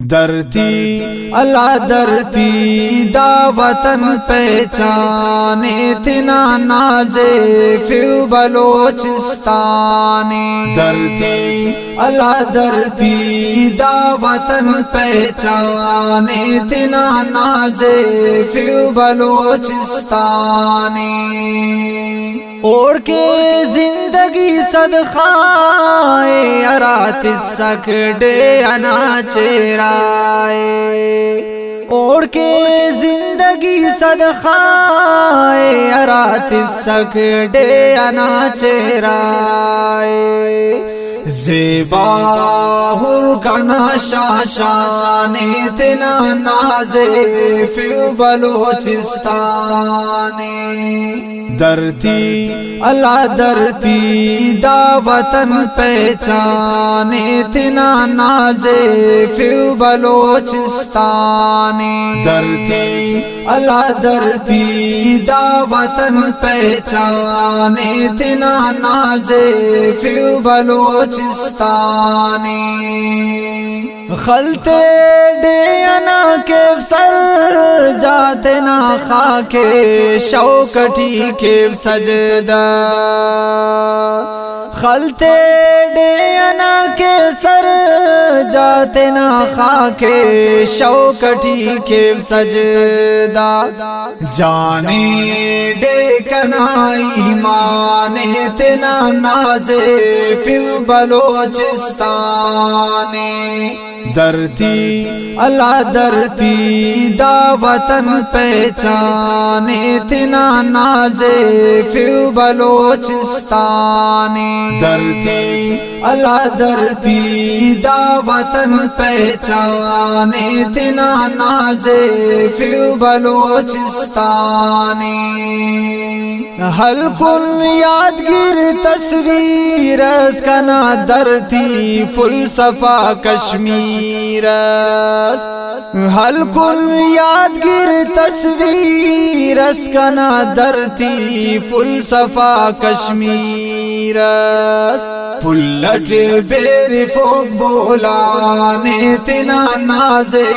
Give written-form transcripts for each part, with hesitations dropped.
धरती अल्लाह धरती दा वतन पहचाने तिना नाज़े फिर बलोचिस्ताने। धरती अल्लाह धरती दा वतन पहचाने तिना नाज़े फिर बलोचिस्ताने। ओढ़ के जिंदगी सदखाए अरात सकड़े अना चेराए। ओढ़ के जिंदगी सदखाए अरात सकड़े अना चेराए। ज़ेबा हुरकना शाशाने तिना नाज़े फिर बलोचिस्ताने। धरती अल्लाह धरती दा वतन पहचाने तिना नाज़े फिर बलोचिस्ताने। धरती अल्लाह धरती दा वतन पहचाने तिना नाज़े फिर बलोचिस्ताने। खलते डेना के सर जाते ना खाके शौकटी के सजदा। खलते डेना के सर जाते ना खाके शौकटी के सजदा। जाने देखना ईमाने तिना नाज़े फिर बलोचिस्ताने। धरती अल्लाह धरती दा वतन पहचाने तिना नाज़े फिर बलोचिस्ताने। धरती अल्लाह धरती दा वतन पहचाने तिना नाज़े फिर बलोचिस्ताने। हल्कुल यादगिर तस्वीर कना धरती फुल सफा कश्मीर। हल्कुल यादगिर तस्वीर कना धरती फुल सफा कश्मीर। फुल्लट बेरी फोक बोलाने तिना नाज़े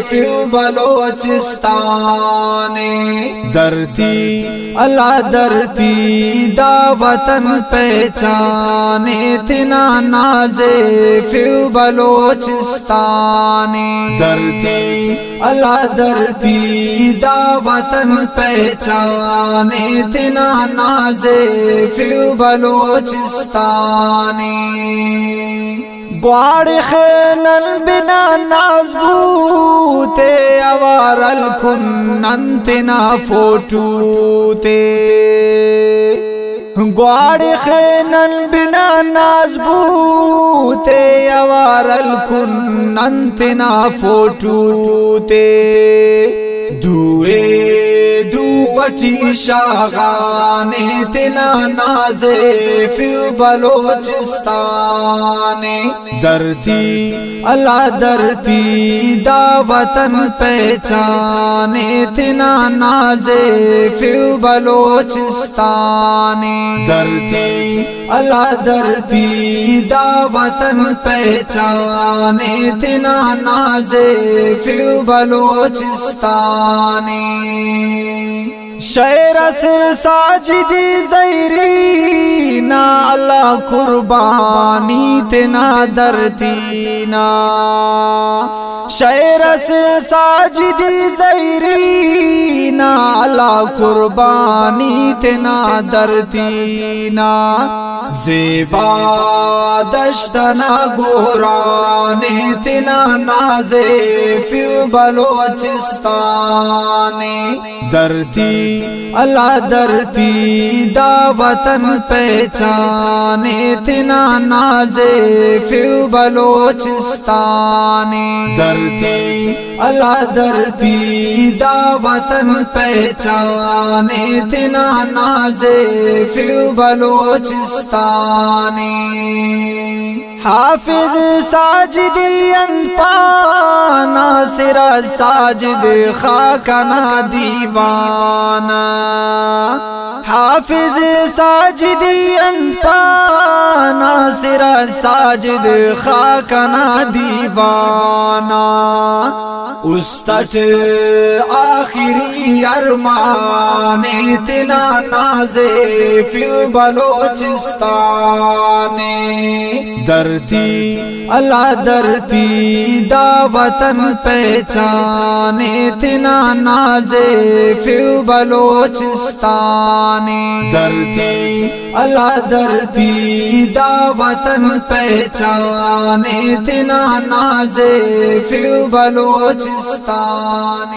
फिर बलोचिस्ताने। धरती अल्लाह धरती दा वतन पहचाने तिना नाज़े फिर बलोचिस्ताने। धरती अल्लाह धरती दा वतन पहचाने तिना नाज़े फिर बलोचिस्ताने। ग्वाड़ खेनल बिना नाज़बूते अवारल खुन्नंतिना फोटूते। ग्वाड़ खेनल बिना नाज़बूते अवारल खुन्नंतिना फोटूते। दुए दुवटी शागाने तिना नाज़े फिर बलोचिस्ताने। धरती अल्लाह धरती दा वतन पहचाने तिना नाज़े फिर बलोचिस्ताने। धरती अल्लाह धरती दा वतन पहचाने तिना नाज़े फिर बलोचिस्ताने। शेर से साजिदी ज़ैरी ना अल्लाह कुर्बानी तिना धरती ना। शेर से साजिदी ज़ैरी ना अल्लाह कुर्बानी तिना धरती ना। ज़ेबा दश्तना गोराने तिना नाज़े फिर बलोचिस्ताने। धरती अल्लाह धरती दा वतन पहचाने तिना नाज़े फिर बलोचिस्ताने। धरती अल्लाह धरती दा वतन पहचाने तिना नाज़े फिर बलोचिस्ताने। हाफिज साजिदी अंपाना नासिर साजिद खाकना दीवाना हाफिज साजिदी अंता नासिर साजिद खाकना दीवाना उस्तट आखिरी अरमान इतना नाज़े फिर बलोचिस्तान धरती अल्लाह धरती दावतन पहचान इतना नाज़े फिर बलोचिस्तान धरती अल्लाह धरती दावतन पहचान इतना नाज़े फिर बलोचिस्तान।